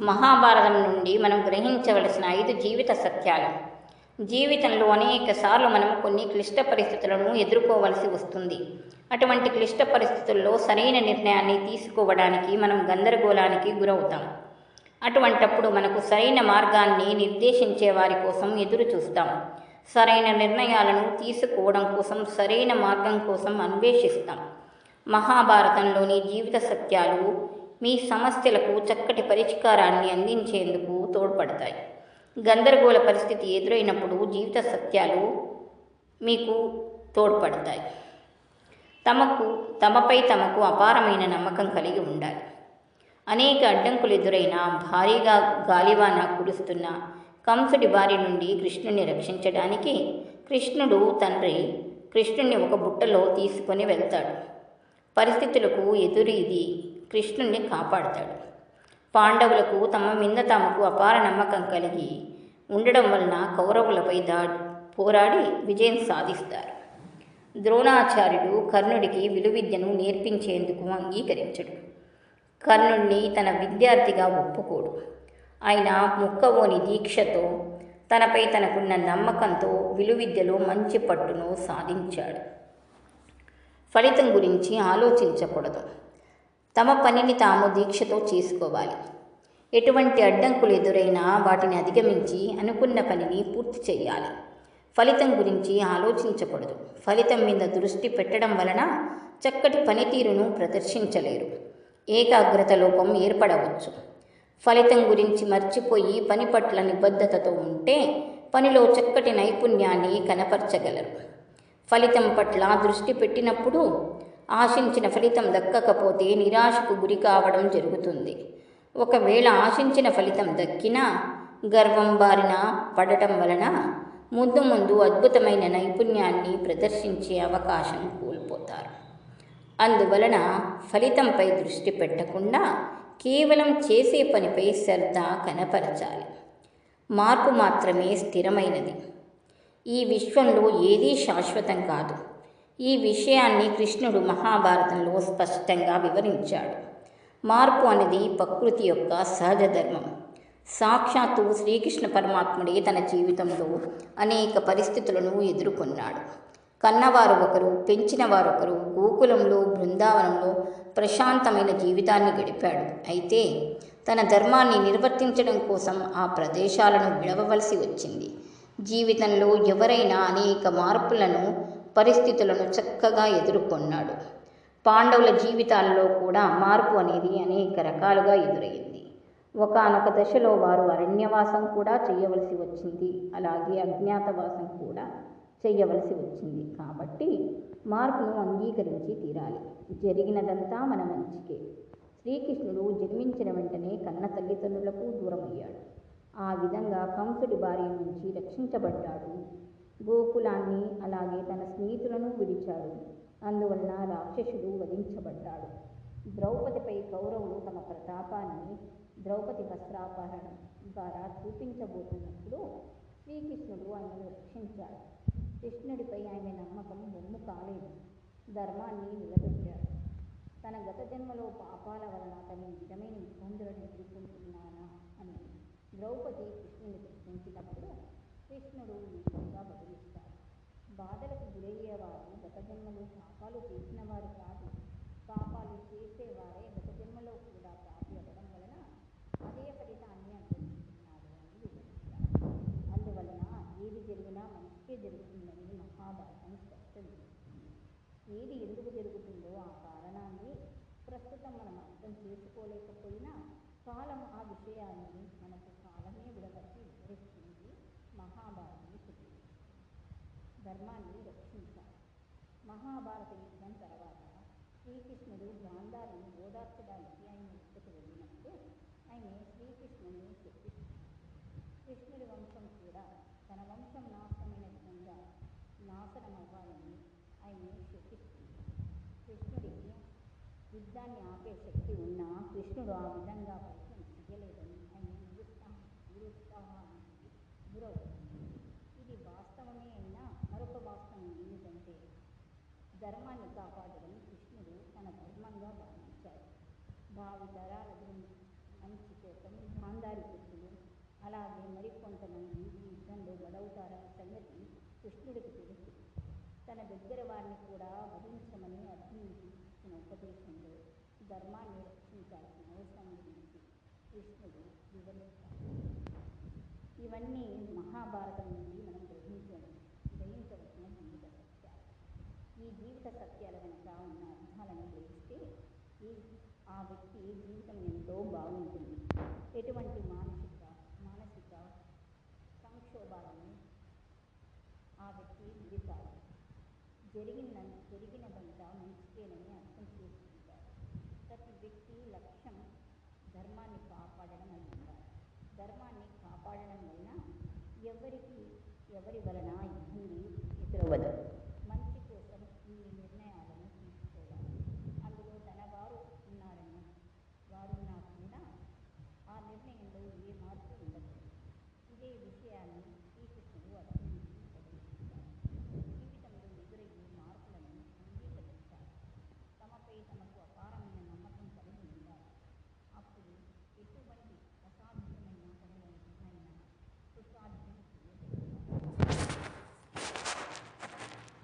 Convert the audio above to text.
మహాభారతం నుండి మనం గ్రహించవలసిన 5 జీవిత సత్యాలు. జీవితంలో అనేక సార్లు మనం కొన్ని క్లిష్ట పరిస్థితులను ఎదుర్కోవలసి వస్తుంది. అటువంటి క్లిష్ట పరిస్థితుల్లో సరైన నిర్ణయాన్ని తీసుకోవడానికి మనం గందరగోళానికి గురవుతాం. అటువంటప్పుడు మనకు సరైన మార్గాన్ని నిర్దేశించే వారి కోసం ఎదురు చూస్తాం. సరైన నిర్ణయాలను తీసుకోవడం కోసం సరైన మార్గం కోసం అన్వేషిస్తాం. మహాభారతంలోని జీవిత సత్యాలు మీ సమస్యలకు చక్కటి పరిష్కారాన్ని అందించేందుకు తోడ్పడతాయి. గందరగోళ పరిస్థితి ఎదురైనప్పుడు జీవిత సత్యాలు మీకు తోడ్పడతాయి. తమపై తమకు అపారమైన నమ్మకం కలిగి ఉండాలి. అనేక అడ్డంకులు ఎదురైనా భారీగా గాలివాన కురుస్తున్న కంసుడి బారి నుండి కృష్ణుని రక్షించడానికి కృష్ణుడు తండ్రి కృష్ణుని ఒక బుట్టలో తీసుకొని వెళ్తాడు. పరిస్థితులకు ఎదురీది కృష్ణుణ్ణి కాపాడుతాడు. పాండవులకు తమ మీద తమకు అపార నమ్మకం కలిగి ఉండడం వలన కౌరవులపై పోరాడి విజయం సాధిస్తారు. ద్రోణాచార్యుడు కర్ణుడికి విలువిద్యను నేర్పించేందుకు అంగీకరించడు. కర్ణుడిని తన విద్యార్థిగా ఒప్పుకోడు. ఆయన మొక్కవోని దీక్షతో తనపై తనకున్న నమ్మకంతో విలువిద్యలో మంచి పట్టును సాధించాడు. ఫలితం గురించి ఆలోచించకూడదు. తమ పనిని తాము దీక్షతో చేసుకోవాలి. ఎటువంటి అడ్డంకులు ఎదురైనా వాటిని అధిగమించి అనుకున్న పనిని పూర్తి చేయాలి. ఫలితం గురించి ఆలోచించకూడదు. ఫలితం మీద దృష్టి పెట్టడం వలన చక్కటి పనితీరును ప్రదర్శించలేరు. ఏకాగ్రత లోపం ఏర్పడవచ్చు. ఫలితం గురించి మర్చిపోయి పని పట్ల నిబద్ధతతో ఉంటే పనిలో చక్కటి నైపుణ్యాన్ని కనపరచగలరు. ఫలితం పట్ల దృష్టి పెట్టినప్పుడు ఆశించిన ఫలితం దక్కకపోతే నిరాశకు గురి కావడం జరుగుతుంది. ఒకవేళ ఆశించిన ఫలితం దక్కినా గర్వం బారిన పడటం వలన ముందు అద్భుతమైన నైపుణ్యాన్ని ప్రదర్శించే అవకాశం కోల్పోతారు. అందువలన ఫలితంపై దృష్టి పెట్టకుండా కేవలం చేసే పనిపై శ్రద్ధ కనపరచాలి. మార్పు మాత్రమే స్థిరమైనది. ఈ విశ్వంలో ఏదీ శాశ్వతం కాదు. ఈ విషయాన్ని కృష్ణుడు మహాభారతంలో స్పష్టంగా వివరించాడు. మార్పు అనేది ప్రకృతి యొక్క సహజ ధర్మం. సాక్షాత్తు శ్రీకృష్ణ పరమాత్ముడే తన జీవితంలో అనేక పరిస్థితులను ఎదుర్కొన్నాడు. కన్నవారు ఒకరు, పెంచిన వారొకరు. గోకులంలో, బృందావనంలో ప్రశాంతమైన జీవితాన్ని గడిపాడు. అయితే తన ధర్మాన్ని నిర్వర్తించడం కోసం ఆ ప్రదేశాలను విడవవలసి వచ్చింది. జీవితంలో ఎవరైనా అనేక మార్పులను, పరిస్థితులను చక్కగా ఎదుర్కొన్నాడు. పాండవుల జీవితాల్లో కూడా మార్పు అనేది అనేక రకాలుగా ఎదురైంది. ఒకానొక దశలో వారు అరణ్యవాసం కూడా చేయవలసి వచ్చింది. అలాగే అజ్ఞాతవాసం కూడా చేయవలసి వచ్చింది. కాబట్టి మార్పును అంగీకరించి తీరాలి. జరిగినదంతా మన మంచికే. శ్రీకృష్ణుడు జన్మించిన వెంటనే కన్న తల్లిదండ్రులకు దూరమయ్యాడు. ఆ విధంగా కంసుడి బారి నుంచి రక్షించబడ్డాడు. గోకులాన్ని అలాగే తన స్నేహితులను విడిచాడు. అందువలన రాక్షసుడు వధించబడ్డాడు. ద్రౌపదిపై కౌరవులు తమ ప్రతాపాన్ని ద్రౌపది వస్త్రాపహరణం ద్వారా చూపించబోతున్నప్పుడు శ్రీకృష్ణుడు ఆయనను రక్షించాడు. కృష్ణుడిపై ఆయన నమ్మకం బొమ్ము కాలేదు. ధర్మాన్ని నిలబెట్టాడు. తన గత జన్మలో పాపాల వలన తను ఈ విధమైన ఇబ్బందులను ఎదుర్కొంటున్నానా అని ద్రౌపది కృష్ణుని ప్రశ్నించినప్పుడు కృష్ణుడు ఈ విధంగా బదులిస్తాడు. బాధలకు గురయ్యేవారు గత జన్మలో పాపాలు చేసిన వారు కాదు. పాపాలు చేసేవారే గత జన్మలో కూడా పాపి అవ్వడం వలన అదే ఫలితాన్ని అనుభవిస్తున్నాడు అని వివరించాడు. అందువలన ఏది జరిగినా మంచికే జరుగుతుందని మహాభారతం స్పష్టం చేస్తుంది. ఏది ఎందుకు జరుగుతుందో ఆ కారణాన్ని ప్రస్తుతం మనం అర్థం చేసుకోలేకపోయినా కాలం ఆ విషయాన్ని మనకు కాలమే విడగట్టి వివరిస్తుంది. మహాభారతం చెప్పింది. ధర్మాన్ని రక్షించాలి. మహాభారత యుద్ధం తర్వాత శ్రీకృష్ణుడు గాంధారిని ఓదార్చడానికి ఆయన వద్దకు వెళ్ళినప్పుడు ఆయన శ్రీకృష్ణుని శపిస్తాడు. కృష్ణుడి వంశం కూడా తన వంశం నాశనమైన విధంగా నాశనమవ్వాలని ఆయన శపిస్తుంది. కృష్ణుడికి యుద్ధాన్ని ఆపే శక్తి ఉన్నా కృష్ణుడు ఆ విధంగా ప్రయత్నం చేయలేదని ఆయన నిరుత్సాహానికి గురవుతుంది. ఇది వాస్తవమే అయినా మరొక వాస్తవం ఏమిటంటే ధర్మాన్ని కాపాడడం కృష్ణుడు తన ధర్మంగా భావించాడు. భావితరాల మంచి కోసం మరికొంతమంది ఈ యుద్ధంలో బలవుతారన్న సంగతి కృష్ణుడికి తెలుసు. తన దగ్గర వారిని కూడా వధించమని అర్జునుడికి ఇచ్చిన ఉపదేశంలో ధర్మాన్ని రక్షించాల్సిన అవసరం గురించి కృష్ణుడు వివరిస్తాడు. ఇవన్నీ మహాభారతం నుండి మనం గ్రహించవలసిన జీవిత సత్యాలు. ఈ జీవిత సత్యాల వెనుక ఉన్న అర్థాలను గ్రహిస్తే ఆ వ్యక్తి జీవితం ఎంతో బాగుంటుంది. ఎటువంటి మానసిక సంక్షోభాలను ఆ వ్యక్తి విడితాడు. జరిగినదంతా మంచికేనని అర్థం చేసుకుంటాడు. ప్రతి వ్యక్తి లక్ష్యం ధర్మాన్ని కాపాడడం అయి ఉండాలి. ధర్మాన్ని కాపాడడం వలన ఎవరి వలన ఇబ్బంది ఎదురవ్వదు.